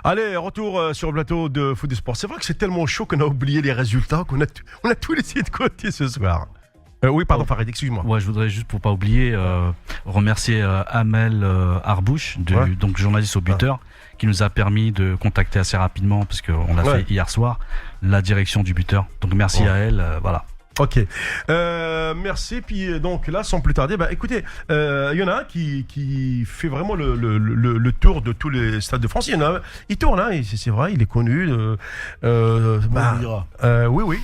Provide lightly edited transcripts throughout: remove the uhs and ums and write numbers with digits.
Allez, retour sur le plateau de Foot du Sport. C'est vrai que c'est tellement chaud qu'on a oublié les résultats, on a tout laissé de côté ce soir. Oui, pardon, Farid, excuse-moi. Ouais, je voudrais juste, pour pas oublier, remercier Amel Arbouche, donc journaliste au buteur, qui nous a permis de contacter assez rapidement, parce qu'on l'a fait hier soir, la direction du buteur. Donc merci à elle, voilà. Ok, merci. Puis donc là, sans plus tarder, écoutez, il y en a un qui fait vraiment le tour de tous les stades de France. Il tourne, hein, c'est vrai, il est connu. Oui.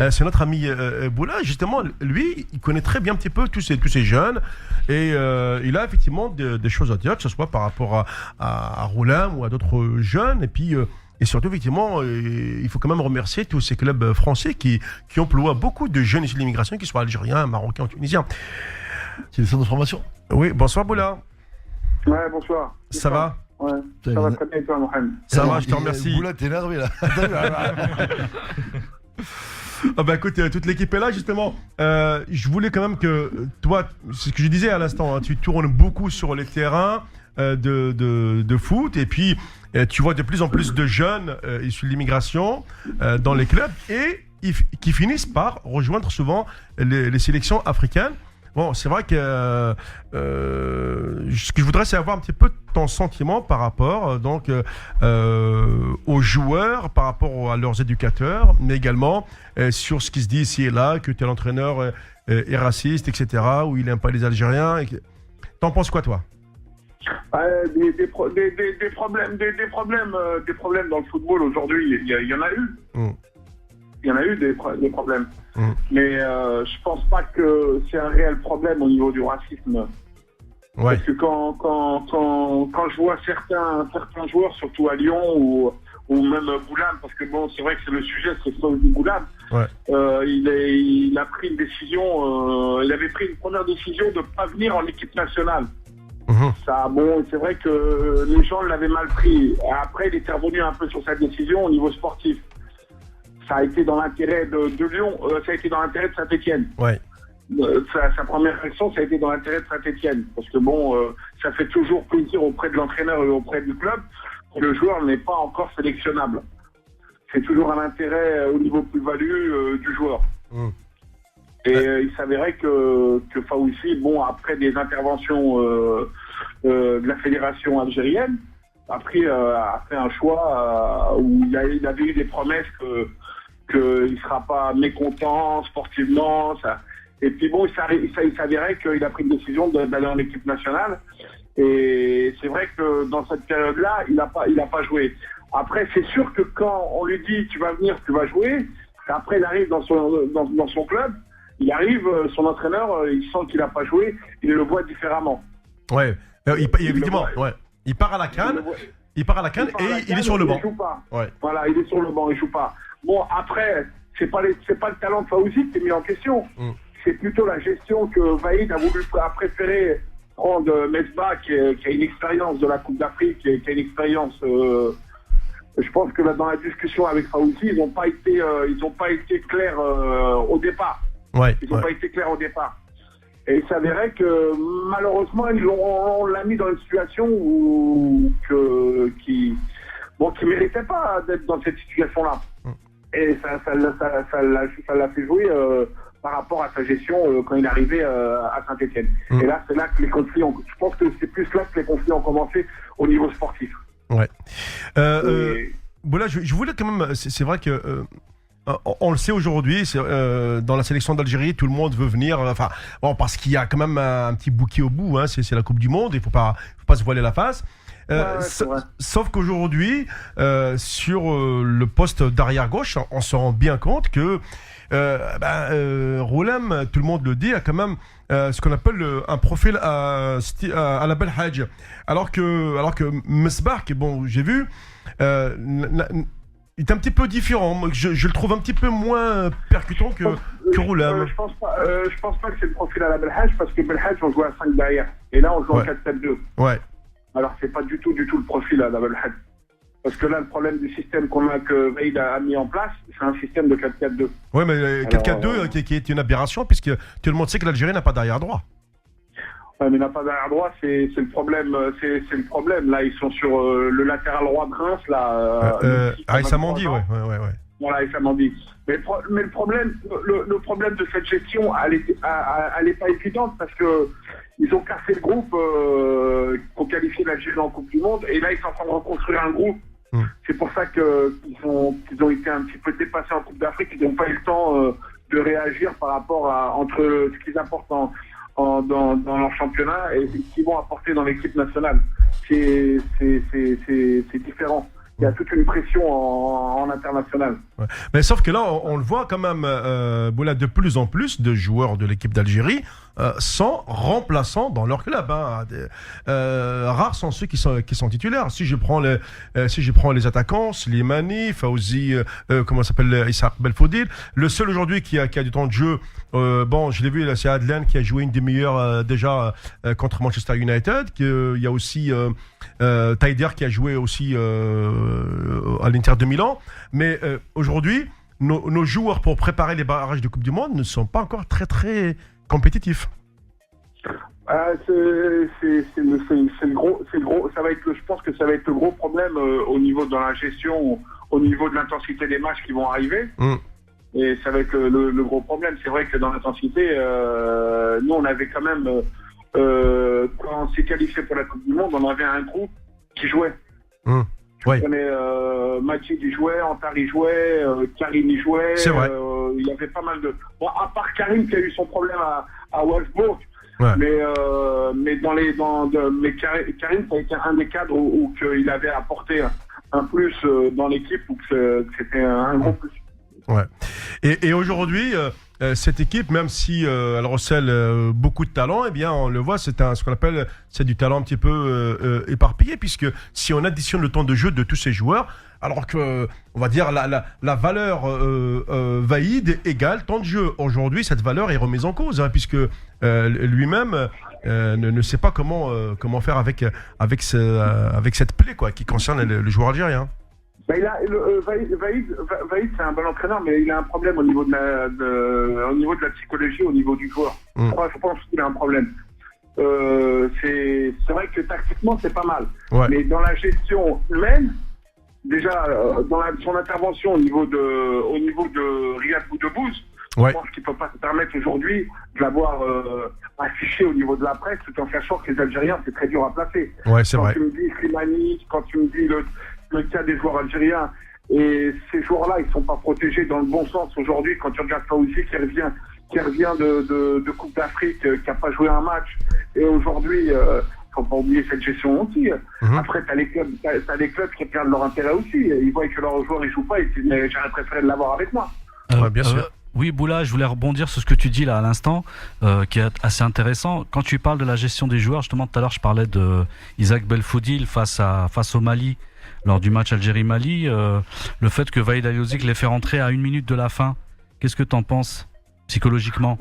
C'est notre ami Boula. Justement, lui, il connaît très bien un petit peu tous ces jeunes, et il a effectivement des choses à dire, que ce soit par rapport à Roulam ou à d'autres jeunes, et puis. Et surtout, effectivement, il faut quand même remercier tous ces clubs français qui emploient beaucoup de jeunes issus de l'immigration, qu'ils soient algériens, marocains ou tunisiens. C'est des centres de formation. Oui, bonsoir Boula. Ouais, bonsoir. Ça va? Ouais, ça va très bien et toi, Mohamed? Ça va, je te remercie. Boula, t'es énervé là. Écoute, toute l'équipe est là justement. Je voulais quand même que toi, c'est ce que je disais à l'instant, hein, tu tournes beaucoup sur les terrains de foot, et puis tu vois de plus en plus de jeunes issus de l'immigration dans les clubs, et qui finissent par rejoindre souvent les sélections africaines. Bon, c'est vrai que ce que je voudrais, c'est avoir un petit peu ton sentiment par rapport aux joueurs, par rapport à leurs éducateurs, mais également sur ce qui se dit ici et là, que tel entraîneur est raciste, etc., ou il n'aime pas les Algériens. T'en penses quoi, toi? Des problèmes dans le football aujourd'hui, il y en a eu. Il y en a eu des problèmes. Mais je pense pas que c'est un réel problème au niveau du racisme. Ouais. Parce que quand je vois certains joueurs, surtout à Lyon ou même Boulam, parce que bon, c'est vrai que c'est le sujet, c'est Fawzi Boulam. Ouais. Il a pris une décision, il avait pris une première décision de ne pas venir en équipe nationale. Ça, bon, c'est vrai que les gens l'avaient mal pris. Après, il était revenu un peu sur sa décision au niveau sportif. Ça a été dans l'intérêt de Lyon, ça a été dans l'intérêt de Saint-Etienne. Ouais. Sa première réaction, ça a été dans l'intérêt de Saint-Etienne. Parce que bon, ça fait toujours plaisir auprès de l'entraîneur et auprès du club que le joueur n'est pas encore sélectionnable. C'est toujours un intérêt au niveau plus-value du joueur. Et il s'avérait que Fawzi, bon, après des interventions de la fédération algérienne, a fait un choix où il avait eu des promesses qu'il ne sera pas mécontent sportivement. Ça. Et puis bon, il s'avérait qu'il a pris une décision d'aller en équipe nationale. Et c'est vrai que dans cette période-là, il n'a pas joué. Après, c'est sûr que quand on lui dit tu vas venir, tu vas jouer, après il arrive dans son club, il arrive, son entraîneur, il sent qu'il n'a pas joué, il le voit différemment. Ouais, évidemment, ouais. Il part à la CAN, et il est sur le banc. Il joue pas. Ouais. Voilà, il est sur le banc, il joue pas. Bon, après, c'est pas le talent de Fawzi qui est mis en question. C'est plutôt la gestion que Vaïd a préféré prendre Mesbah, qui a une expérience de la Coupe d'Afrique, qui a une expérience. Je pense que là, dans la discussion avec Fawzi, ils n'ont pas été clairs au départ. Ouais, ils n'ont pas été clairs au départ. Et il s'avérait que malheureusement, on l'a mis dans une situation qui méritait pas d'être dans cette situation-là. Et ça l'a fait jouer par rapport à sa gestion quand il est arrivé à Saint-Etienne. Et là, c'est là que les conflits je pense que c'est plus là que les conflits ont commencé au niveau sportif. Ouais. Bon là, je voulais quand même, c'est vrai que on le sait aujourd'hui, dans la sélection d'Algérie, tout le monde veut venir. Enfin, bon, parce qu'il y a quand même un petit bouquet au bout. Hein, c'est la Coupe du Monde. Il faut pas se voiler la face. Sauf qu'aujourd'hui, sur le poste d'arrière gauche, on se rend bien compte que Roulam, tout le monde le dit, a quand même ce qu'on appelle un profil à la Belhadj. Alors que Mesbah, bon, j'ai vu. Il est un petit peu différent. Je le trouve un petit peu moins percutant que Roulam. Je pense pas que c'est le profil à la Belhadj, parce que Belhadj, on joue à 5 derrière. Et là, on joue en 4-4-2. Ouais. Alors, c'est pas du tout le profil à la Belhadj. Parce que là, le problème du système que Vaïd a mis en place, c'est un système de 4-4-2. Ouais, mais 4-4-2 qui est une aberration, puisque tout le monde sait que l'Algérie n'a pas d'arrière droit. Ouais, mais il n'a pas d'arrière droit, c'est le problème. C'est le problème. Là, ils sont sur le latéral droit de Reims. Aïssa Mandi, ouais. Voilà, Aïssa Mandi. Mais le problème de cette gestion, elle est pas évidente parce que ils ont cassé le groupe pour qualifier l'Algérie en Coupe du Monde. Et là, ils sont en train de reconstruire un groupe. C'est pour ça qu'ils ont été un petit peu dépassés en Coupe d'Afrique. Ils n'ont pas eu le temps de réagir par rapport entre ce qu'ils apportent dans leur championnat et ce qu'ils vont apporter dans l'équipe nationale. C'est différent. Il y a toute une pression en international. Ouais. Mais sauf que là, on le voit quand même, Boula, de plus en plus de joueurs de l'équipe d'Algérie sont remplaçants dans leur club. Hein. Rares sont ceux qui sont titulaires. Si je prends les attaquants, Slimani, Fawzi, comment s'appelle, Issa Belfodil, le seul aujourd'hui qui a du temps de jeu, je l'ai vu, là, c'est Adlan qui a joué une demi-heure déjà contre Manchester United. Il y a aussi Taider qui a joué aussi à l'Inter de Milan. Mais aujourd'hui, nos joueurs pour préparer les barrages de Coupe du Monde ne sont pas encore très très compétitifs. C'est le gros. Je pense que ça va être le gros problème au niveau de la gestion, au niveau de l'intensité des matchs qui vont arriver. Et ça va être le gros problème. C'est vrai que dans l'intensité, nous on avait quand même, quand on s'est qualifié pour la Coupe du Monde, on avait un groupe qui jouait. Oui. Majid y jouait, Antar y jouait, Karim y jouait. C'est vrai. Il y avait pas mal de. Bon, à part Karim qui a eu son problème à Wolfsburg. Ouais. Mais Karim, ça a été un des cadres où il avait apporté un plus dans l'équipe, ou que c'était un gros plus. Ouais. Et aujourd'hui, cette équipe, même si elle recèle beaucoup de talent, eh bien, on le voit, ce qu'on appelle, c'est du talent un petit peu éparpillé, puisque si on additionne le temps de jeu de tous ces joueurs, alors que, on va dire, la valeur Vaïd égale temps de jeu. Aujourd'hui, cette valeur est remise en cause, hein, puisque lui-même ne sait pas comment faire avec cette plaie, quoi, qui concerne le joueur algérien. Vaïd, c'est un bon entraîneur, mais il a un problème au niveau de la psychologie, au niveau du joueur. Je pense qu'il a un problème. C'est vrai que tactiquement, c'est pas mal. Ouais. Mais dans la gestion humaine, déjà, dans son intervention au niveau de Riyad Boudebouz, je pense qu'il ne peut pas se permettre aujourd'hui de l'avoir affiché au niveau de la presse, tout en sachant que les Algériens, c'est très dur à placer. Ouais, c'est vrai. Quand tu me dis Slimani, quand tu me dis le cas des joueurs algériens, et ces joueurs-là, ils ne sont pas protégés dans le bon sens aujourd'hui. Quand tu regardes Fawzi qui revient de Coupe d'Afrique, qui n'a pas joué un match, et aujourd'hui, faut pas oublier cette gestion aussi. Après, t'as les clubs qui regardent leur intérêt aussi. Ils voient que leurs joueurs ils jouent pas, et ils disent mais j'aurais préféré l'avoir avec moi. Bien sûr. Oui, Boula, je voulais rebondir sur ce que tu dis là à l'instant, qui est assez intéressant. Quand tu parles de la gestion des joueurs, justement tout à l'heure je parlais de Isaac Belfodil face au Mali, lors du match Algérie-Mali, le fait que Vaïd Aliozik l'ait fait rentrer à 1 minute de la fin, qu'est-ce que t'en penses psychologiquement?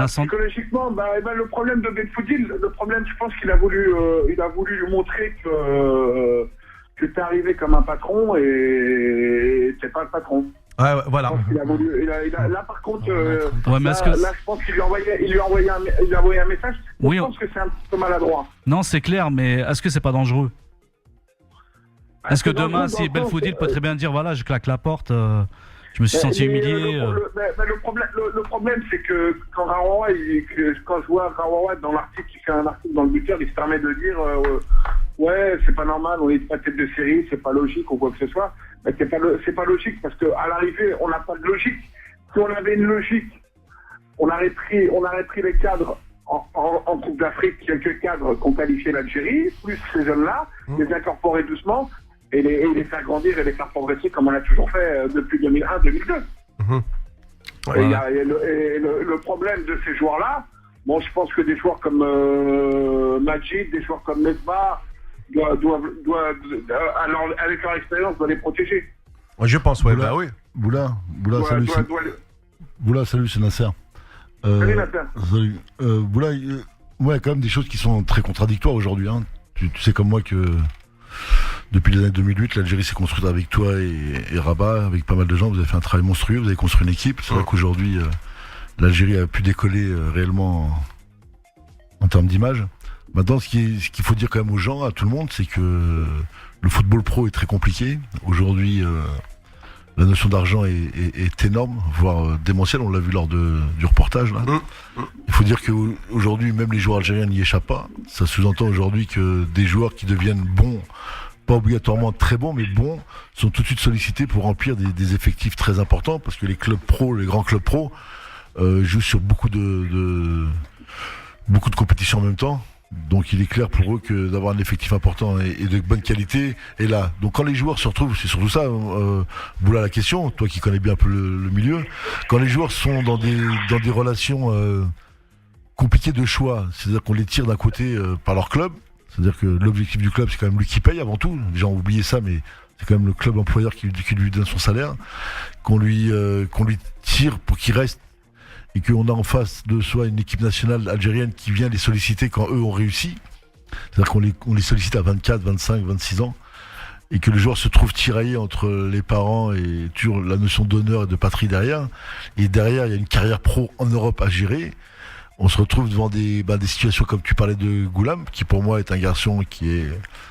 Psychologiquement, le problème de Belfodil, je pense qu'il a voulu lui montrer que t'es arrivé comme un patron et t'es pas le patron. Ouais, voilà. Là, par contre, mais je pense qu'il lui a envoyé un message. Oui, je pense que c'est un petit peu maladroit. Non, c'est clair, mais est-ce que c'est pas dangereux? Est-ce que demain, si Belfodil peut très bien dire, voilà, je claque la porte, je me suis senti humilié. Le problème, c'est que quand je vois Rawawa dans l'article, il fait un article dans le buteur, il se permet de dire ouais, c'est pas normal, on est pas tête de série, c'est pas logique ou quoi que ce soit. Mais c'est pas logique parce qu'à l'arrivée, on n'a pas de logique. Si on avait une logique, on aurait pris les cadres en Coupe d'Afrique, quelques cadres qui ont qualifié l'Algérie, plus ces jeunes-là, les incorporer doucement et les faire grandir et les faire progresser comme on l'a toujours fait depuis 2001-2002. Le problème de ces joueurs-là, je pense que des joueurs comme Majid, des joueurs comme Mesbah, doivent avec leur expérience, doivent les protéger. Je pense, ouais. Boula, oui. Boula, salut. Boula, salut, c'est Nasser. Salut Nasser. Salut. Boula, il y a quand même des choses qui sont très contradictoires aujourd'hui. Hein. Tu sais comme moi que depuis les années 2008, l'Algérie s'est construite avec toi et Rabat, avec pas mal de gens. Vous avez fait un travail monstrueux, vous avez construit une équipe. C'est vrai qu'aujourd'hui, l'Algérie a pu décoller réellement en termes d'image. Maintenant, ce qu'il faut dire quand même aux gens, à tout le monde, c'est que le football pro est très compliqué. Aujourd'hui, la notion d'argent est énorme, voire démentielle. On l'a vu lors du reportage. Là. Il faut dire qu'aujourd'hui, même les joueurs algériens n'y échappent pas. Ça sous-entend aujourd'hui que des joueurs qui deviennent bons, pas obligatoirement très bons, mais bons, sont tout de suite sollicités pour remplir des effectifs très importants, parce que les clubs pro, les grands clubs pro, jouent sur beaucoup de compétitions en même temps. Donc il est clair pour eux que d'avoir un effectif important et de bonne qualité est là. Donc quand les joueurs se retrouvent, c'est surtout ça, Boula, la question, toi qui connais bien un peu le milieu, quand les joueurs sont dans des relations compliquées de choix, c'est-à-dire qu'on les tire d'un côté par leur club, c'est-à-dire que l'objectif du club c'est quand même lui qui paye avant tout, les gens ont oublié ça, mais c'est quand même le club employeur qui lui donne son salaire, qu'on lui tire pour qu'il reste, et qu'on a en face de soi une équipe nationale algérienne qui vient les solliciter quand eux ont réussi. C'est-à-dire qu'on les sollicite à 24, 25, 26 ans, et que le joueur se trouve tiraillé entre les parents et toujours la notion d'honneur et de patrie derrière. Et derrière, il y a une carrière pro en Europe à gérer. On se retrouve devant des situations comme tu parlais de Goulam, qui pour moi est un garçon qui est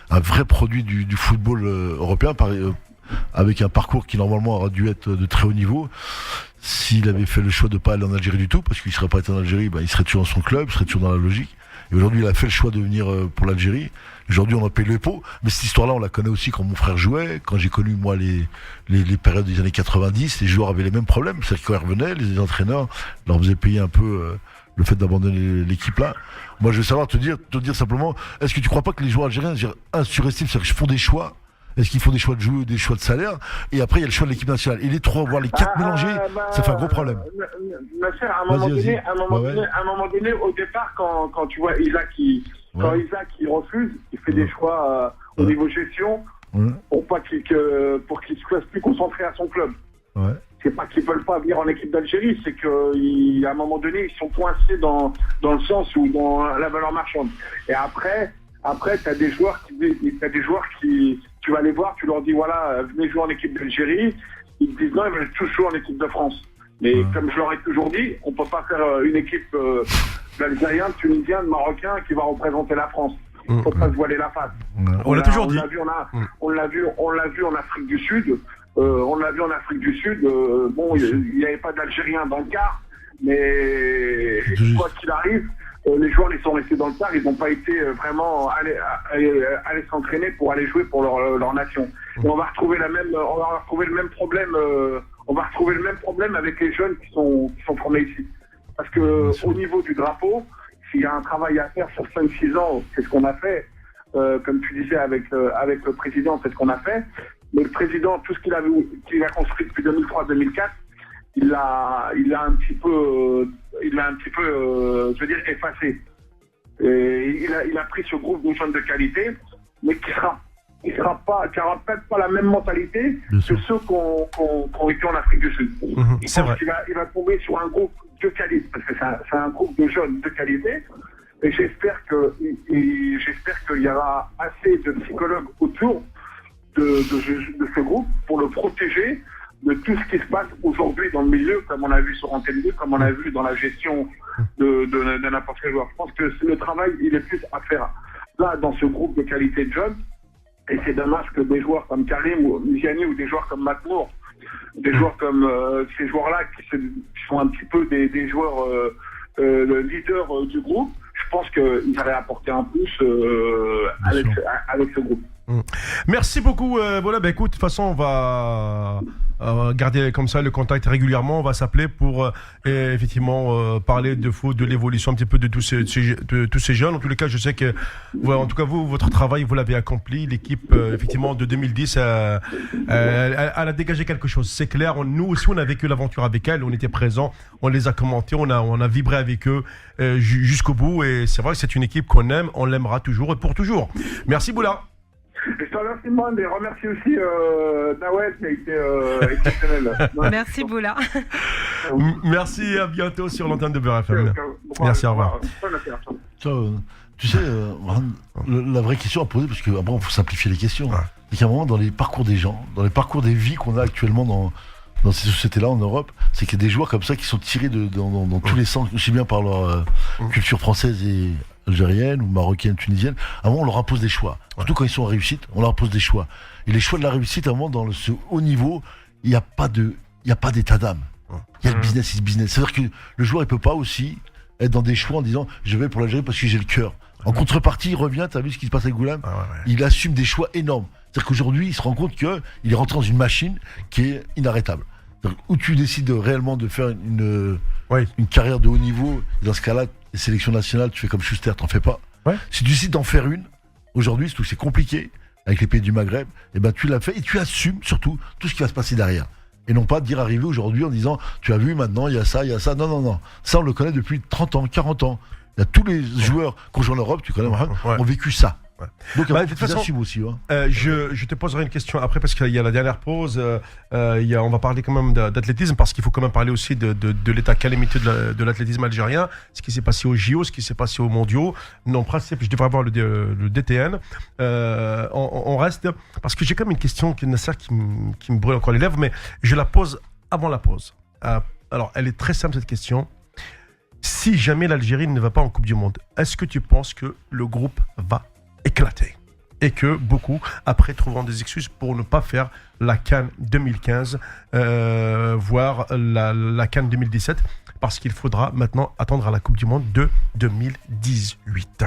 un vrai produit du football européen, avec un parcours qui normalement aurait dû être de très haut niveau. S'il avait fait le choix de ne pas aller en Algérie du tout, parce qu'il ne serait pas été en Algérie, il serait toujours dans son club, il serait toujours dans la logique. Et aujourd'hui, il a fait le choix de venir pour l'Algérie. Aujourd'hui, on en paye le pot. Mais cette histoire-là, on la connaît aussi quand mon frère jouait, quand j'ai connu, moi, les périodes des années 90. Les joueurs avaient les mêmes problèmes. C'est-à-dire qu'ils revenaient, les entraîneurs leur faisaient payer un peu le fait d'abandonner l'équipe là. Moi, je veux savoir, te dire simplement, est-ce que tu ne crois pas que les joueurs algériens surestiment, c'est-à-dire qu'ils font des choix? Est-ce qu'ils font des choix de jeu, des choix de salaire? Et après, il y a le choix de l'équipe nationale. Et les trois, voire les quatre mélangés, ça fait un gros problème. À un moment donné, au départ, quand tu vois Isaac qui refuse, il fait des choix au niveau gestion pour qu'il se fasse plus concentrer à son club. Ouais. C'est pas qu'ils veulent pas venir en équipe d'Algérie, c'est qu'à un moment donné, ils sont coincés dans le sens ou dans la valeur marchande. Et après, t'as des joueurs qui tu vas les voir, tu leur dis voilà, venez jouer en équipe d'Algérie. Ils te disent non, ils veulent tous jouer en équipe de France. Mais comme je leur ai toujours dit, on peut pas faire une équipe d'Algériens, de Tunisiens, de Marocains qui va représenter la France. Faut pas se voiler la face. On l'a toujours dit. On l'a vu en Afrique du Sud. Bon, il n'y avait pas d'Algériens dans le quart, mais quoi qu'il arrive, les joueurs ils sont restés dans le quart, ils n'ont pas été vraiment aller s'entraîner pour aller jouer pour leur nation. Et on va retrouver le même problème avec les jeunes qui sont formés ici. Parce que au niveau du drapeau, s'il y a un travail à faire sur 5-6 ans, c'est ce qu'on a fait. Comme tu disais avec le président, c'est ce qu'on a fait. Mais le président, tout ce qu'il a construit depuis 2003-2004, il l'a un petit peu, je veux dire, effacé. Et il a pris ce groupe de jeunes de qualité, mais qui aura peut-être pas la même mentalité que ceux qui ont été en Afrique du Sud. C'est vrai. Il va tomber sur un groupe de qualité, parce que c'est un groupe de jeunes de qualité. Et j'espère qu'il y aura assez de psychologues autour de ce groupe pour le protéger de tout ce qui se passe aujourd'hui dans le milieu, comme on a vu sur Antenne 2, comme on a vu dans la gestion de n'importe quel joueur. Je pense que le travail, il est plus à faire là, dans ce groupe de qualité de jeunes. Et c'est dommage que des joueurs comme Karim ou Miziani ou des joueurs comme Matmour, des joueurs comme ces joueurs-là qui sont un petit peu des joueurs leaders du groupe, je pense qu'ils allaient apporter un plus avec ce groupe. Merci beaucoup. Voilà, écoute, de toute façon, on va garder comme ça le contact régulièrement. On va s'appeler pour effectivement parler de foot, de l'évolution un petit peu de tous ces jeunes. En tous les cas, je sais que en tout cas votre travail, vous l'avez accompli. L'équipe effectivement de 2010, elle a dégagé quelque chose. C'est clair. Nous aussi, on a vécu l'aventure avec elle. On était présents, on les a commentés, on a vibré avec eux jusqu'au bout. Et c'est vrai que c'est une équipe qu'on aime, on l'aimera toujours et pour toujours. Merci Boula. Je te remercie, moi, et remercie aussi Nawed qui a été exceptionnel. Merci Boula. Merci, à bientôt sur l'antenne de Beurre FM. Merci, au revoir. Tu sais, la vraie question à poser, parce qu'après, il faut simplifier les questions. C'est qu'à un moment, dans les parcours des gens, dans les parcours des vies qu'on a actuellement dans ces sociétés-là en Europe, c'est qu'il y a des joueurs comme ça qui sont tirés dans tous les sens, aussi bien par leur culture française et algérienne ou marocaine, tunisienne, à un moment on leur impose des choix. Surtout quand ils sont en réussite, on leur impose des choix. Et les choix de la réussite, à un moment, dans ce haut niveau, il n'y a pas d'état d'âme. Il y a le business is business. C'est-à-dire que le joueur, il peut pas aussi être dans des choix en disant je vais pour l'Algérie parce que j'ai le cœur. En contrepartie, il revient, tu as vu ce qui se passe avec Goulam, il assume des choix énormes. C'est-à-dire qu'aujourd'hui, il se rend compte qu'il est rentré dans une machine qui est inarrêtable. Où tu décides réellement de faire une carrière de haut niveau, et dans ce cas-là, les sélections nationales, tu fais comme Schuster, t'en fais pas. Si tu décides d'en faire une, aujourd'hui, c'est compliqué, avec les pays du Maghreb, et ben tu l'as fait et tu assumes surtout tout ce qui va se passer derrière. Et non pas dire arriver aujourd'hui en disant tu as vu maintenant il y a ça. Non. Ça on le connaît depuis 30 ans, 40 ans. Il y a tous les joueurs qui ont joué en Europe, tu connais, ont vécu ça. Donc de toute façon, aussi, je te poserai une question après parce qu'il y a la dernière pause. On va parler quand même d'athlétisme parce qu'il faut quand même parler aussi de l'état calamiteux de l'athlétisme algérien, ce qui s'est passé aux JO, ce qui s'est passé aux Mondiaux. Non, en principe, je devrais avoir le DTN. On reste parce que j'ai quand même une question qui me brûle encore les lèvres, mais je la pose avant la pause. Alors, elle est très simple cette question. Si jamais l'Algérie ne va pas en Coupe du Monde, est-ce que tu penses que le groupe va éclaté et que beaucoup après trouveront des excuses pour ne pas faire la CAN 2015 voire la CAN 2017 parce qu'il faudra maintenant attendre à la Coupe du Monde de 2018.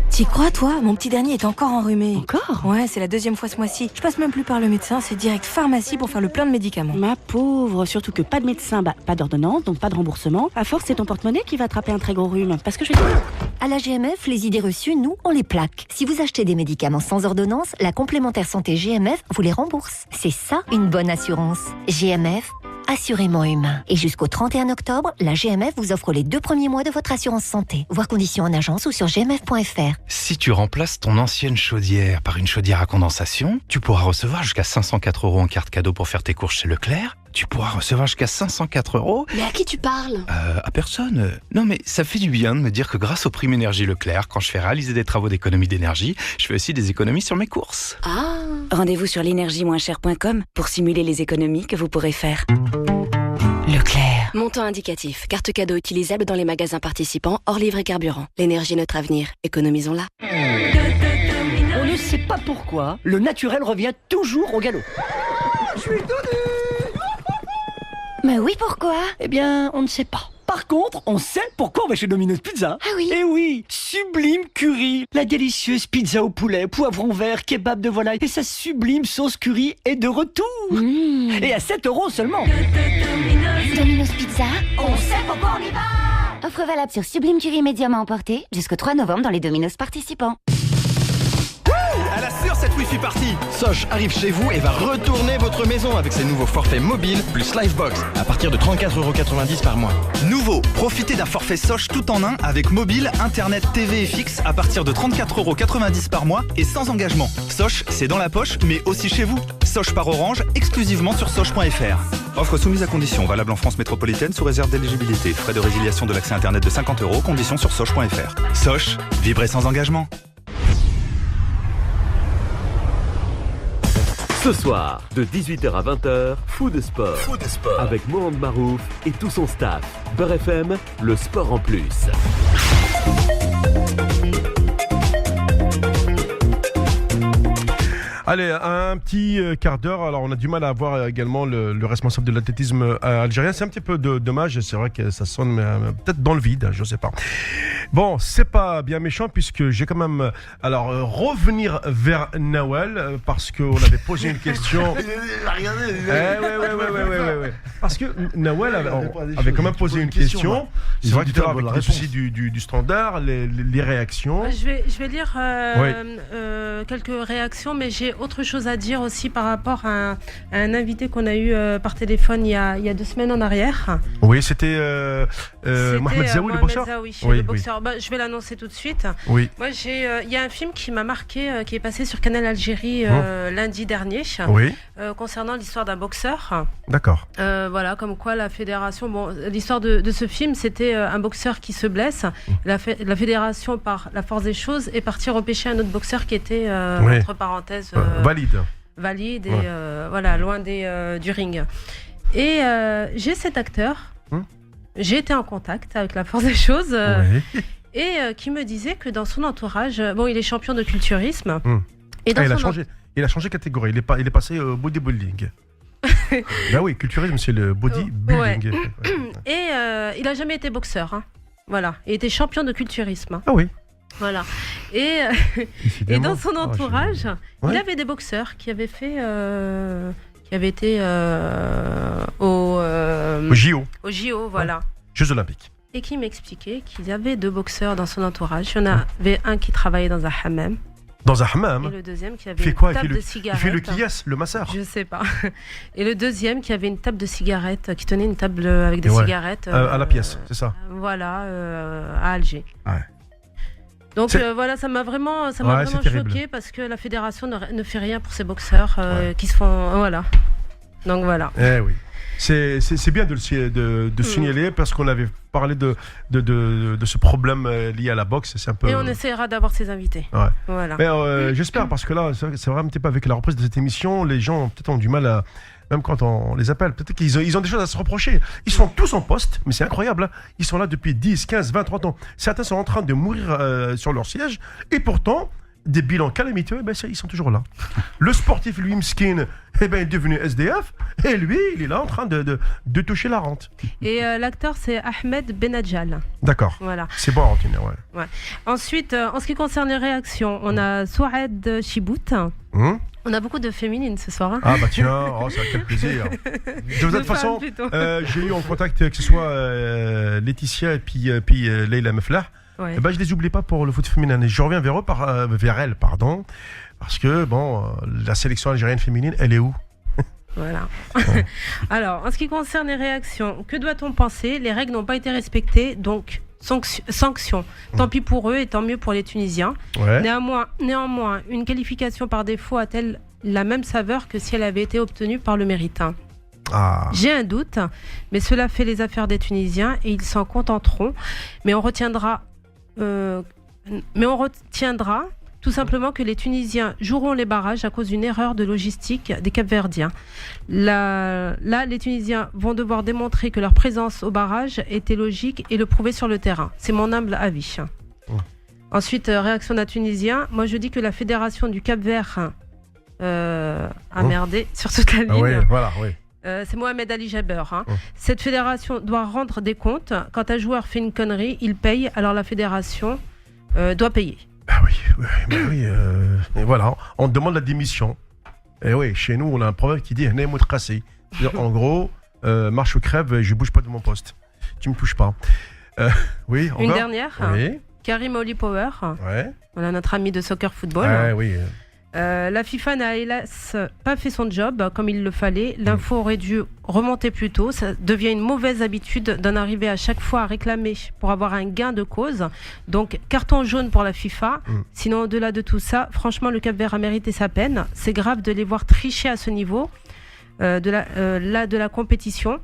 T'y crois, toi? Mon petit dernier est encore enrhumé. Encore? Ouais, c'est la 2e fois ce mois-ci. Je passe même plus par le médecin, c'est direct pharmacie pour faire le plein de médicaments. Ma pauvre, surtout que pas de médecin, pas d'ordonnance, donc pas de remboursement. À force, c'est ton porte-monnaie qui va attraper un très gros rhume. Parce que je vais dire... À la GMF, les idées reçues, nous, on les plaque. Si vous achetez des médicaments sans ordonnance, la complémentaire santé GMF vous les rembourse. C'est ça, une bonne assurance. GMF, assurément humain. Et jusqu'au 31 octobre, la GMF vous offre les 2 premiers mois de votre assurance santé. Voir conditions en agence ou sur gmf.fr. Si tu remplaces ton ancienne chaudière par une chaudière à condensation, tu pourras recevoir jusqu'à 504 € en carte cadeau pour faire tes courses chez Leclerc. Tu pourras recevoir jusqu'à 504 €. Mais à qui tu parles? À personne. Non mais ça fait du bien de me dire que grâce aux primes énergie Leclerc, quand je fais réaliser des travaux d'économie d'énergie, je fais aussi des économies sur mes courses. Ah. Rendez-vous sur l'énergie-moins-cher.com pour simuler les économies que vous pourrez faire. Leclerc. Montant indicatif. Carte cadeau utilisable dans les magasins participants hors livret carburant. L'énergie notre avenir. Économisons-la. On ne sait pas pourquoi, le naturel revient toujours au galop. Je suis tout nu. Mais oui, pourquoi? Eh bien, on ne sait pas. Par contre, on sait pourquoi on va chez Domino's Pizza. Ah oui? Eh oui, Sublime Curry. La délicieuse pizza au poulet, poivron vert, kebab de volaille et sa sublime sauce curry est de retour. Et à 7 € seulement. Domino's Pizza, On sait pourquoi on y va. offre valable sur Sublime Curry Médium à emporter jusqu'au 3 novembre dans les Domino's participants. Elle assure cette Wi-Fi party. Sosh arrive chez vous et va retourner votre maison avec ses nouveaux forfaits mobiles plus Livebox à partir de 34,90 € par mois. Nouveau, profitez d'un forfait Sosh tout en un avec mobile, internet, TV et fixe à partir de 34,90 € par mois et sans engagement. Sosh, c'est dans la poche mais aussi chez vous. Sosh par Orange, exclusivement sur sosh.fr. Offre soumise à conditions, valable en France métropolitaine sous réserve d'éligibilité. Frais de résiliation de l'accès internet de 50 €, conditions sur sosh.fr. Sosh, vibrez sans engagement. Ce soir, de 18h à 20h, Food Sport. Avec Mohamed Marouf et tout son staff. Beurre FM, le sport en plus. Allez, un petit quart d'heure. Alors, on a du mal à avoir également le responsable de l'athlétisme algérien. C'est un petit peu dommage. C'est vrai que ça sonne peut-être dans le vide. Je ne sais pas. Bon, c'est pas bien méchant puisque j'ai quand même... Alors, revenir vers Nawel parce qu'on avait posé une question. Ouais. Parce que Nawel avait quand même posé une question. C'est vrai que tu avec les soucis du standard, les réactions. Je vais lire quelques réactions, mais j'ai autre chose à dire aussi par rapport à un invité qu'on a eu par téléphone il y a 2 semaines en arrière. Oui, c'était Mohamed Zaoui, le boxeur. Le boxeur. Bah, je vais l'annoncer tout de suite. Oui. Moi, il y a un film qui m'a marqué, qui est passé sur Canal Algérie lundi dernier, concernant l'histoire d'un boxeur. D'accord. Voilà, comme quoi la fédération. Bon, l'histoire de ce film, c'était un boxeur qui se blesse. La fédération, par la force des choses, est partie repêcher un autre boxeur qui était entre parenthèses valide et voilà, loin du ring. Et j'ai cet acteur j'ai été en contact avec la force des choses et qui me disait que dans son entourage, il est champion de culturisme. Et dans il a changé catégorie, il est passé au bodybuilding. Bah oui, culturisme, c'est le bodybuilding. Et il a jamais été boxeur. Hein. Voilà, il était champion de culturisme. Ah oui. Voilà. Et dans son entourage, il avait des boxeurs qui avaient fait, qui avaient été au JO. Au JO, voilà. Jeux Olympiques. Et qui m'expliquait qu'il y avait 2 boxeurs dans son entourage. Il y en avait un qui travaillait dans un hammam. Dans un hammam. Et le deuxième qui avait une table de cigarettes. Il fait le qiyas, le masseur. Je sais pas. Et le deuxième qui avait une table de cigarettes, qui tenait une table avec des cigarettes. À la pièce, c'est ça. Voilà, à Alger. Ouais. Donc voilà, ça m'a vraiment choqué parce que la fédération ne fait rien pour ces boxeurs qui se font. Voilà. Donc voilà. Eh oui. C'est bien de signaler parce qu'on avait parlé de ce problème lié à la boxe. C'est un peu... Et on essaiera d'avoir ces invités. Ouais. Voilà. Mais j'espère parce que là, c'est vraiment un petit peu avec la reprise de cette émission, les gens peut-être ont du mal à... Même quand on les appelle, peut-être qu'ils ont des choses à se reprocher. Ils sont tous en poste, mais c'est incroyable. Hein. Ils sont là depuis 10, 15, 20, 30 ans. Certains sont en train de mourir sur leur siège. Et pourtant, des bilans calamiteux, ils sont toujours là. Le sportif, lui, Mskin, il est devenu SDF. Et lui, il est là en train de toucher la rente. Et l'acteur, c'est Ahmed Benadjal. D'accord. Voilà. C'est bon à retenir, ouais. Ensuite, en ce qui concerne les réactions, on a Souad Chibout. On a beaucoup de féminines ce soir. Hein. Ah bah tiens, ça quel plaisir. De toute façon, j'ai eu en contact que ce soit Laetitia et puis Leila Meflah. Ouais. Je les oublie pas pour le foot féminin. Et je reviens vers elles, parce que la sélection algérienne féminine, elle est où? Voilà. Ouais. Alors, en ce qui concerne les réactions, que doit-on penser? Les règles n'ont pas été respectées, donc sanction. Tant pis pour eux et tant mieux pour les Tunisiens. Ouais. Néanmoins, une qualification par défaut a-t-elle la même saveur que si elle avait été obtenue par le mérite? J'ai un doute, mais cela fait les affaires des Tunisiens et ils s'en contenteront. Mais on retiendra tout simplement que les Tunisiens joueront les barrages à cause d'une erreur de logistique des Capverdiens. Là, les Tunisiens vont devoir démontrer que leur présence au barrage était logique et le prouver sur le terrain. C'est mon humble avis. Ensuite, réaction d'un Tunisien. Moi, je dis que la fédération du Cap-Vert a merdé sur toute la ligne. C'est Mohamed Ali Jabber. Cette fédération doit rendre des comptes. Quand un joueur fait une connerie, il paye. Alors la fédération doit payer. Et voilà, on demande la démission. Et oui, chez nous, on a un proverbe qui dit en gros, marche ou crève, je bouge pas de mon poste. Tu me touches pas. Une dernière. Karim Oli-Power. Voilà, notre ami de soccer football. La FIFA n'a hélas pas fait son job comme il le fallait. L'info aurait dû remonter plus tôt. Ça devient une mauvaise habitude d'en arriver à chaque fois à réclamer pour avoir un gain de cause. Donc carton jaune pour la FIFA. Sinon, au-delà de tout ça, franchement, le Cap-Vert a mérité sa peine. C'est grave de les voir tricher à ce niveau de la compétition.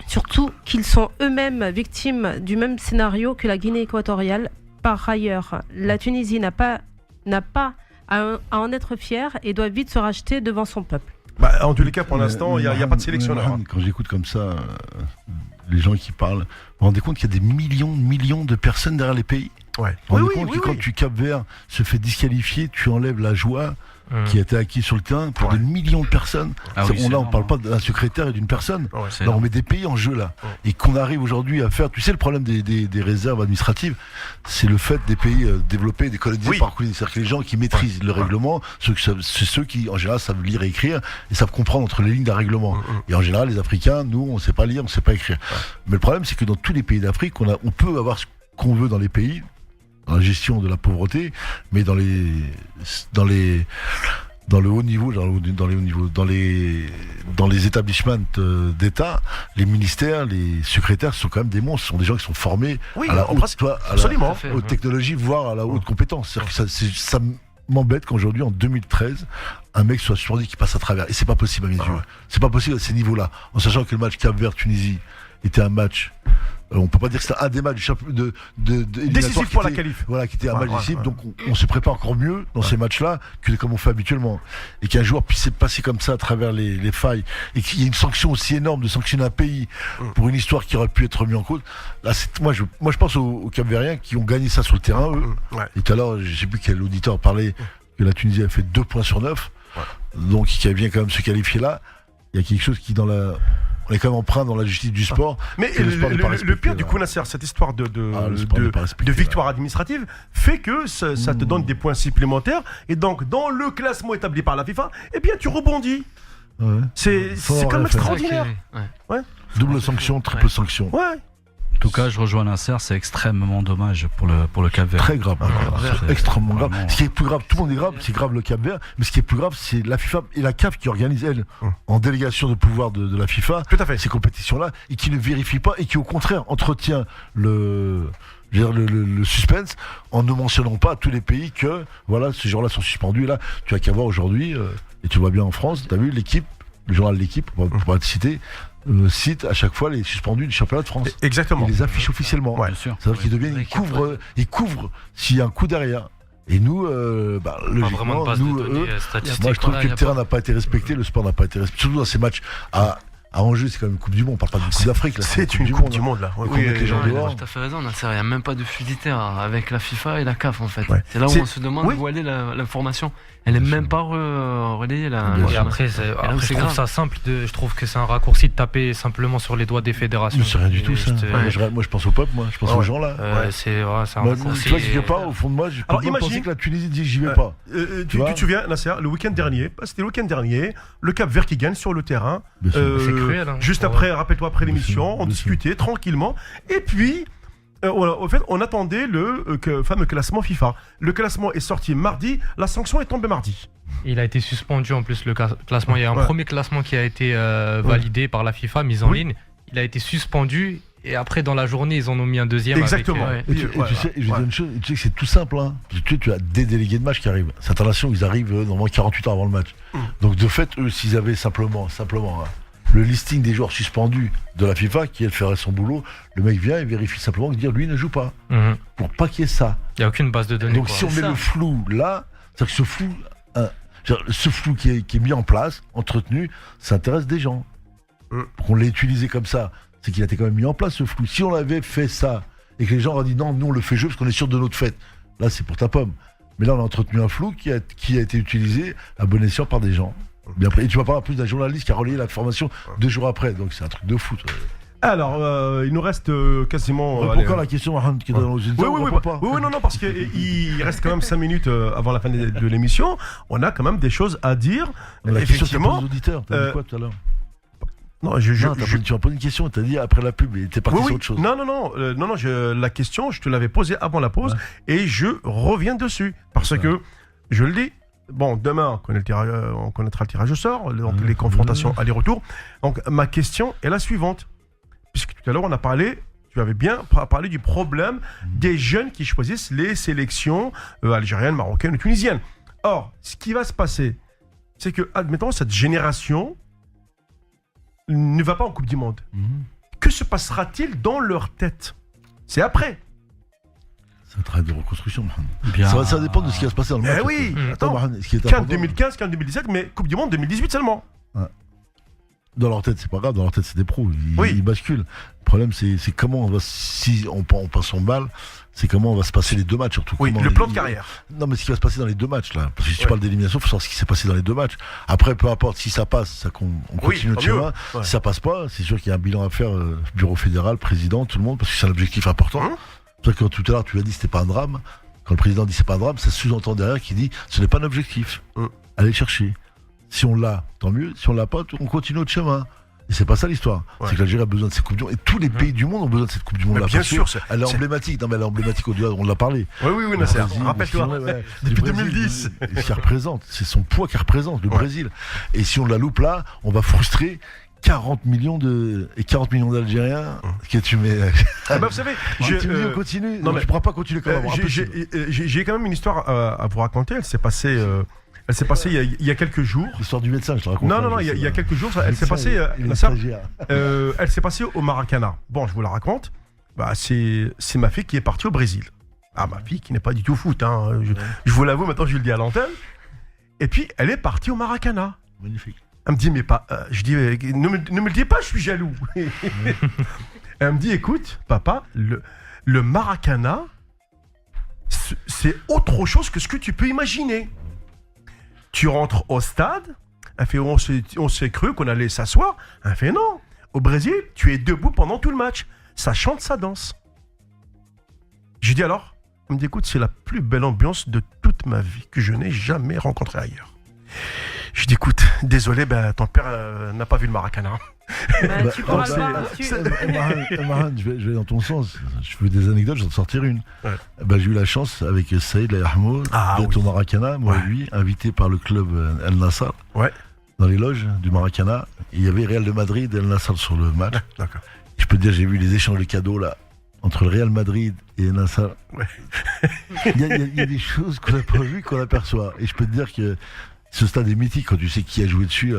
Surtout qu'ils sont eux-mêmes victimes du même scénario que la Guinée équatoriale. Par ailleurs, la Tunisie n'a pas à en être fier et doit vite se racheter devant son peuple. En tous les cas, pour l'instant, il n'y a pas de sélectionneur. Quand j'écoute comme ça les gens qui parlent, vous vous rendez compte qu'il y a des millions de personnes derrière les pays? Vous vous rendez compte que quand tu Cap-Vert se fait disqualifier, tu enlèves la joie qui a été acquise sur le terrain pour des millions de personnes. On ne parle pas d'un secrétaire et d'une personne. On met des pays en jeu là. Et qu'on arrive aujourd'hui à faire... Tu sais, le problème des réserves administratives, c'est le fait des pays développés, des colonisés par colonisés. C'est-à-dire que les gens qui maîtrisent le règlement, c'est ceux qui, en général, savent lire et écrire et savent comprendre entre les lignes d'un règlement. Et en général, les Africains, nous, on ne sait pas lire, on ne sait pas écrire. Mais le problème, c'est que dans tous les pays d'Afrique, on peut avoir ce qu'on veut dans les pays, dans la gestion de la pauvreté, mais dans le haut niveau, dans les établissements d'État, les ministères, les secrétaires sont quand même des monstres. Ce sont des gens qui sont formés à la haute technologie, voire à la haute compétence. C'est-à-dire que ça m'embête qu'aujourd'hui, en 2013, un mec soit surdi qui passe à travers. Et c'est pas possible à mes yeux. C'est pas possible à ces niveaux-là. En sachant que le match Cap-Vert-Tunisie était un match On peut pas dire que c'est un des matchs décisif pour la qualif. Voilà, qui était un match décisif. Donc on se prépare encore mieux dans ces matchs-là que comme on fait habituellement. Et qu'un joueur puisse passer comme ça à travers les failles et qu'il y ait une sanction aussi énorme de sanctionner un pays pour une histoire qui aurait pu être mise en cause. Là, moi je pense aux Cap-Verdiens qui ont gagné ça sur le terrain, eux. Et tout à l'heure, je sais plus quel auditeur parlait que la Tunisie a fait 2 points sur 9. Donc qui vient quand même se qualifier là. Il y a quelque chose qui on est quand même empreint dans la justice du sport. Mais le pire du coup, Nasser, cette histoire de victoire administrative fait que ça te donne des points supplémentaires. Et donc, dans le classement établi par la FIFA, eh bien, tu rebondis. Ouais. C'est quand même extraordinaire. Double sanction, triple sanction. Ouais. En tout cas, je rejoins Nasser, c'est extrêmement dommage pour le Cap-Vert. Très grave, extrêmement grave. Ce qui est plus grave, tout le monde est grave, c'est grave le Cap-Vert, mais ce qui est plus grave, c'est la FIFA et la CAF qui organisent, elle, en délégation de pouvoir de la FIFA, ces compétitions-là, et qui ne vérifie pas, et qui au contraire entretient le suspense en ne mentionnant pas à tous les pays que, voilà, ces gens-là sont suspendus. Et là, tu as qu'à voir aujourd'hui, et tu vois bien en France, tu as vu l'équipe, le journal de l'équipe, on va te citer, cite à chaque fois les suspendus du championnat de France. Exactement. Il les affiche officiellement. C'est-à-dire qu'ils deviennent, ils couvrent s'il y a un coup derrière. Et nous, logiquement, moi je trouve que le terrain n'a pas été respecté, le sport n'a pas été respecté, surtout dans ces matchs à enjeu, c'est quand même une Coupe du Monde, on parle pas d'une Coupe d'Afrique. C'est une Coupe du Monde là. Oui, les gens dehors. Tu as fait raison, Nasser, il n'y a même pas de fluidité avec la FIFA et la CAF en fait. C'est là où on se demande où elle est l'information. Elle n'est même pas relayée là. Et après, je trouve ça simple. Je trouve que c'est un raccourci de taper simplement sur les doigts des fédérations. C'est rien du tout ça. Moi je pense au peuple, je pense aux gens là. C'est un raccourci. Tu vois, j'y vais pas, au fond de moi, je pensais que la Tunisie dit j'y vais pas. Tu te souviens, Nasser, le week-end dernier, le Cap-Vert qui gagne sur le terrain. C'est cruel. Juste après, rappelle-toi, après l'émission, on discutait tranquillement. Et puis. En fait, on attendait le fameux classement FIFA. Le classement est sorti mardi, la sanction est tombée mardi. Il a été suspendu en plus le classement. Il y a un premier classement qui a été validé par la FIFA, mis en ligne. Il a été suspendu et après dans la journée ils en ont mis un deuxième. Exactement. Tu sais, je vais dire une chose, tu sais que c'est tout simple. Tu as des délégués de match qui arrivent. Cette internation, ils arrivent normalement 48 heures avant le match. Donc de fait, eux, s'ils avaient simplement le listing des joueurs suspendus de la FIFA, qui elle ferait son boulot, le mec vient et vérifie simplement que dire lui ne joue pas. Pour pas qu'il y ait ça. Il n'y a aucune base de données. Donc si on met le flou là, c'est-à-dire que ce flou qui est mis en place, entretenu, ça intéresse des gens. Qu'on l'ait utilisé comme ça, c'est qu'il a été quand même mis en place ce flou. Si on avait fait ça et que les gens auraient dit non, nous on le fait jeu parce qu'on est sûr de notre fête, là c'est pour ta pomme. Mais là on a entretenu un flou qui a été utilisé à bon escient par des gens. Bien après. Et tu vas parler en plus d'un journaliste qui a relayé l'information 2 jours après, donc c'est un truc de fou. Alors, il nous reste quasiment. Pourquoi la question qui est dans nos Oui, non, parce qu'il reste quand même 5 minutes avant la fin de l'émission. On a quand même des choses à dire. La effectivement. Question, auditeurs, t'as dit quoi tout à l'heure? Non, tu m'as posé une question, t'as dit après la pub, et t'es parti sur autre chose. Non, la question, je te l'avais posée avant la pause, et je reviens dessus. Parce que, je le dis, bon, demain, on connaîtra le tirage au sort, donc les confrontations aller-retour. Donc, ma question est la suivante. Puisque tout à l'heure, tu avais bien parlé du problème des jeunes qui choisissent les sélections algériennes, marocaines ou tunisiennes. Or, ce qui va se passer, c'est que, admettons, cette génération ne va pas en Coupe du Monde. Que se passera-t-il dans leur tête? C'est après. C'est un travail de reconstruction. Ça dépend de ce qui va se passer dans le match. Oui, attends, Cannes 2015, Cannes 2017, mais Coupe du Monde 2018 seulement. Dans leur tête, c'est pas grave, dans leur tête, c'est des pros. Ils basculent. Le problème, c'est comment on va, si on passe en balle, c'est comment on va se passer les 2 matchs, surtout. Oui, le plan de carrière. Non, mais ce qui va se passer dans les 2 matchs, là. Parce que si tu parles d'élimination, il faut savoir ce qui s'est passé dans les 2 matchs. Après, peu importe, si ça passe, on continue notre chemin. Si ça passe pas, c'est sûr qu'il y a un bilan à faire, bureau fédéral, président, tout le monde, parce que c'est un objectif important. C'est que tout à l'heure, tu as dit que c'était pas un drame. Quand le président dit c'est pas un drame, ça sous-entend derrière qui dit ce n'est pas un objectif. Allez le chercher. Si on l'a, tant mieux. Si on l'a pas, on continue notre chemin. Et c'est pas ça l'histoire. C'est que l'Algérie a besoin de cette Coupe du Monde. Et tous les pays du monde ont besoin de cette Coupe du Monde-là. Bien sûr. Elle est emblématique. Non, mais elle est emblématique au-delà, on l'a parlé. Oui, Nasser. Rappelle-toi. Depuis 2010. Ce qu'il représente, c'est son poids qui représente, le Brésil. Et si on la loupe là, on va frustrer 40 millions d'Algériens que tu mets. Vous savez, on continue. Non, mais tu ne pourras pas continuer comme avant. J'ai quand même une histoire à vous raconter. Elle s'est passée il y a quelques jours. L'histoire du médecin, je te raconte. Non, il y a quelques jours, elle s'est passée. Elle s'est passée au Maracana. Bon, je vous la raconte. c'est ma fille qui est partie au Brésil. Ah, ma fille qui n'est pas du tout foot, hein. Je vous l'avoue, maintenant je le dis à l'antenne. Et puis, elle est partie au Maracana. Magnifique. Elle me dit, mais pas. Je dis, ne me le dis pas, je suis jaloux. Elle me dit, écoute, papa, le Maracana, c'est autre chose que ce que tu peux imaginer. Tu rentres au stade, elle fait, on s'est cru qu'on allait s'asseoir. Elle fait, non. Au Brésil, tu es debout pendant tout le match. Ça chante, ça danse. J'ai dit alors, elle me dit, écoute, c'est la plus belle ambiance de toute ma vie que je n'ai jamais rencontrée ailleurs. Je dis, écoute, désolé, ton père n'a pas vu le Maracana. Tu pourras le voir. Marhan, je vais dans ton sens. Je fais des anecdotes, je vais en sortir une. Ouais. J'ai eu la chance avec Saïd Lahmoud d'être au Maracana, moi et lui, invité par le club El Nassr. Ouais. Dans les loges du Maracana. Il y avait Real de Madrid et El Nassr sur le match. D'accord. Je peux te dire, j'ai vu les échanges de cadeaux là. Entre le Real Madrid et El Nassr, il y a des choses qu'on n'a pas vues, qu'on aperçoit. Et je peux te dire que ce stade est mythique quand tu sais qui a joué dessus.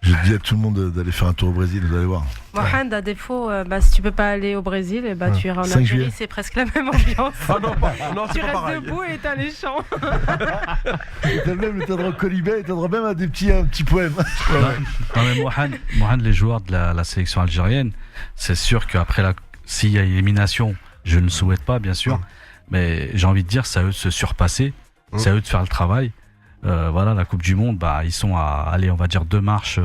Je dis à tout le monde d'aller faire un tour au Brésil, vous allez voir. Mohamed, à défaut, si tu peux pas aller au Brésil, tu iras en Algérie, c'est presque la même ambiance. Tu restes debout et t'as les chants. T'as même le colibet, t'as même un petit poème. Non mais Mohamed, les joueurs de la sélection algérienne, c'est sûr qu'après s'il y a élimination, je ne le souhaite pas bien sûr, mais j'ai envie de dire c'est à eux de se surpasser, c'est à eux de faire le travail. La Coupe du Monde, ils sont à aller, on va dire 2 marches.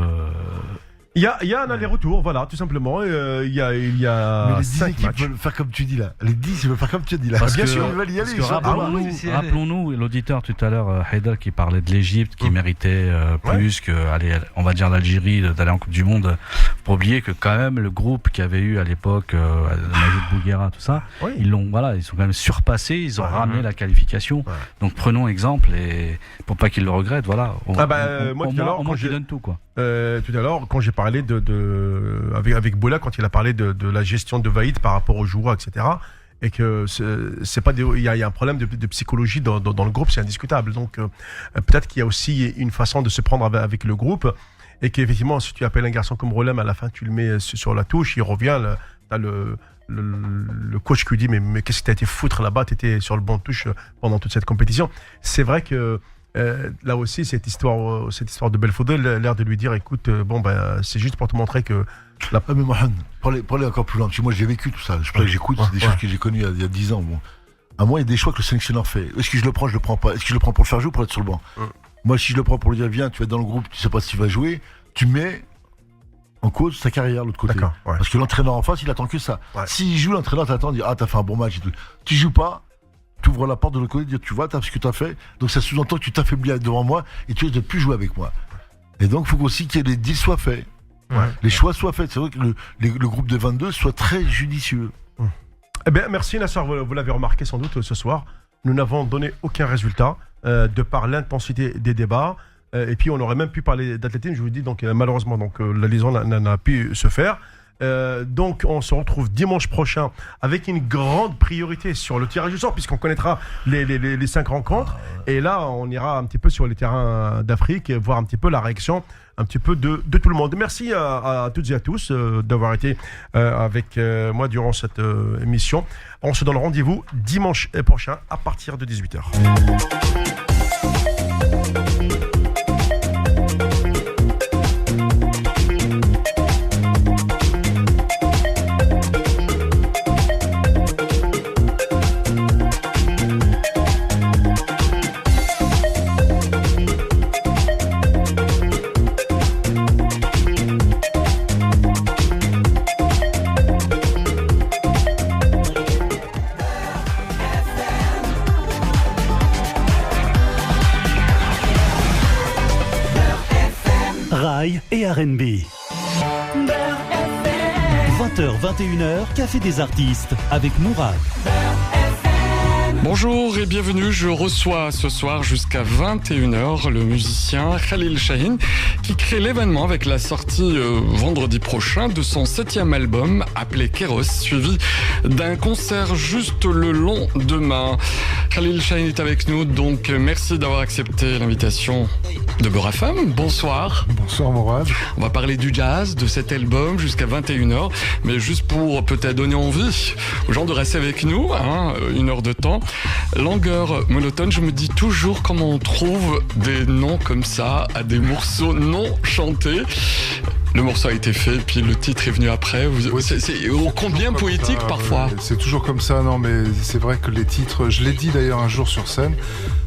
Il y a un aller-retour, voilà, tout simplement. Il y a mais les 5 équipes veulent faire comme tu dis là. Les 10 veulent faire comme tu dis là. Bien sûr, ils veulent y aller. Rappelons-nous l'auditeur tout à l'heure, Haïdar, qui parlait de l'Égypte, qui méritait plus que, on va dire l'Algérie, d'aller en Coupe du Monde. Faut pas oublier que quand même le groupe qu'il y avait eu à l'époque, Majid Bouguera, tout ça, ils sont quand même surpassés, ils ont ramené la qualification. Donc prenons exemple et pour pas qu'ils le regrettent, voilà. Moi tout à l'heure, quand je donne tout quoi. Tout à l'heure, quand j'ai parlé avec Boula, quand il a parlé de la gestion de Vaïd par rapport aux joueurs, etc., et que c'est pas il y a un problème de psychologie dans le groupe, c'est indiscutable. Donc peut-être qu'il y a aussi une façon de se prendre avec le groupe, et qu'effectivement, si tu appelles un garçon comme Rolem, à la fin tu le mets sur la touche, il revient, t'as le coach qui lui dit mais qu'est-ce que t'as été foutre là-bas, t'étais sur le banc de touche pendant toute cette compétition. C'est vrai que là aussi, cette histoire de Belfodil, l'air de lui dire, écoute, c'est juste pour te montrer que... Mais Mohamed, pour aller encore plus loin, parce que moi j'ai vécu tout ça, je crois que j'écoute, c'est des choses que j'ai connues il y a 10 ans. Bon. À moi, il y a des choix que le sélectionneur fait. Est-ce que je le prends, je le prends pas? Est-ce que je le prends pour le faire jouer ou pour être sur le banc? Moi, si je le prends pour lui dire, viens, tu vas être dans le groupe, tu sais pas si tu vas jouer, tu mets en cause sa carrière de l'autre côté. Parce que l'entraîneur en face, il attend que ça. S'il joue, l'entraîneur t'attend, il dit, t'as fait un bon match et tout. Tu joues pas, tu ouvres la porte de l'autre côté, dire tu vois, t'as ce que t'as fait, donc ça sous-entend que tu t'affaiblis devant moi et tu risques de plus jouer avec moi. Et donc il faut aussi que les deals soient faits, les choix soient faits. C'est vrai que le groupe de 22 soit très judicieux. Eh bien, merci Nasser, vous l'avez remarqué sans doute ce soir, nous n'avons donné aucun résultat de par l'intensité des débats, et puis on aurait même pu parler d'athlétisme, je vous dis, donc malheureusement la liaison n'a pu se faire. Donc on se retrouve dimanche prochain avec une grande priorité sur le tirage du sort, puisqu'on connaîtra les 5 rencontres, et là on ira un petit peu sur les terrains d'Afrique et voir un petit peu la réaction un petit peu de tout le monde. Merci à toutes et à tous d'avoir été avec moi durant cette émission. On se donne rendez-vous dimanche prochain à partir de 18h. Et R&B. 20h, 21h, Café des artistes avec Mourad. Bonjour et bienvenue, je reçois ce soir jusqu'à 21h le musicien Khalil Shahin qui crée l'événement avec la sortie vendredi prochain de son 7e album appelé Kéros, suivi d'un concert juste le lendemain. Khalil Shahin est avec nous, donc merci d'avoir accepté l'invitation de Beurre FM. Bonsoir. Bonsoir Morad. On va parler du jazz, de cet album jusqu'à 21h, mais juste pour peut-être donner envie aux gens de rester avec nous, 1 heure de temps. Longueur monotone, je me dis toujours comment on trouve des noms comme ça à des morceaux non chantés. Le morceau a été fait, puis le titre est venu après. C'est combien poétique ça, parfois. C'est toujours comme ça, non, mais c'est vrai que les titres, je l'ai dit d'ailleurs un jour sur scène,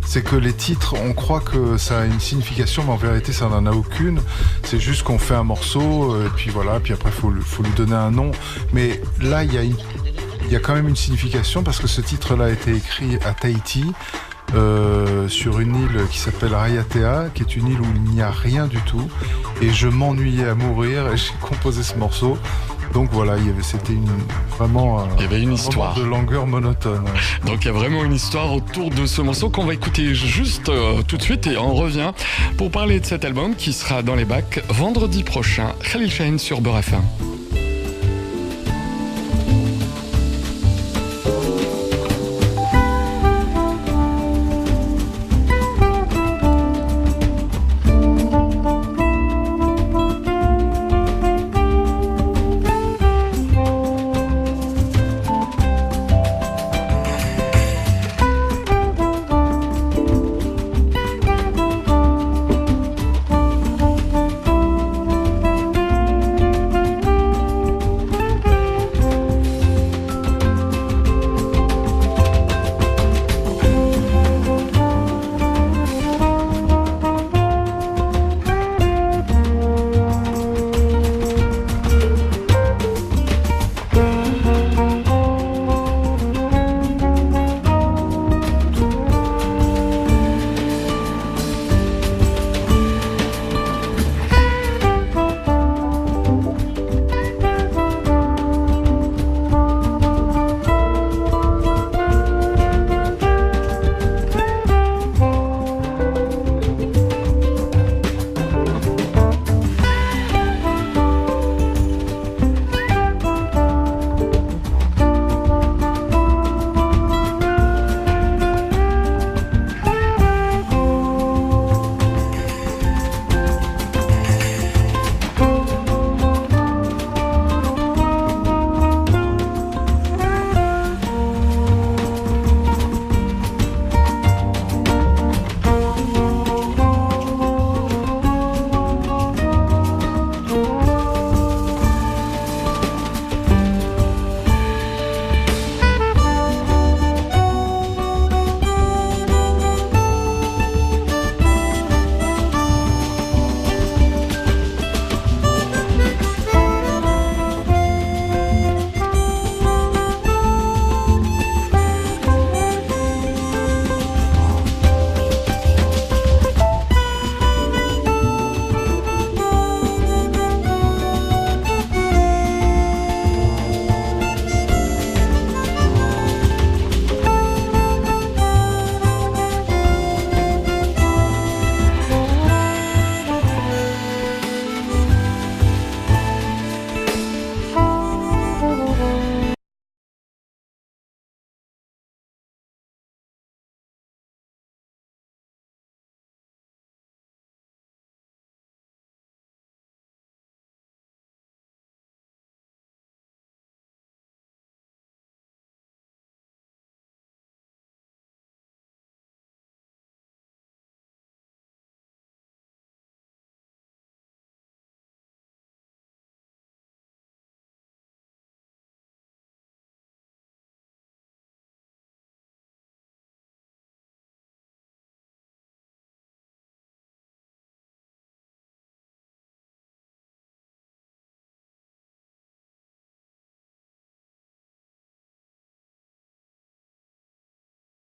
c'est que les titres, on croit que ça a une signification, mais en vérité, ça n'en a aucune. C'est juste qu'on fait un morceau, et puis voilà, puis après, faut lui donner un nom. Mais là, il y a quand même une signification, parce que ce titre-là a été écrit à Tahiti, sur une île qui s'appelle Raiatea, qui est une île où il n'y a rien du tout, et je m'ennuyais à mourir et j'ai composé ce morceau. Donc voilà, c'était vraiment il y avait une histoire de longueur monotone. Donc il y a vraiment une histoire autour de ce morceau qu'on va écouter juste tout de suite, et on revient pour parler de cet album qui sera dans les bacs vendredi prochain. Khalil Shahin sur Beurre FM.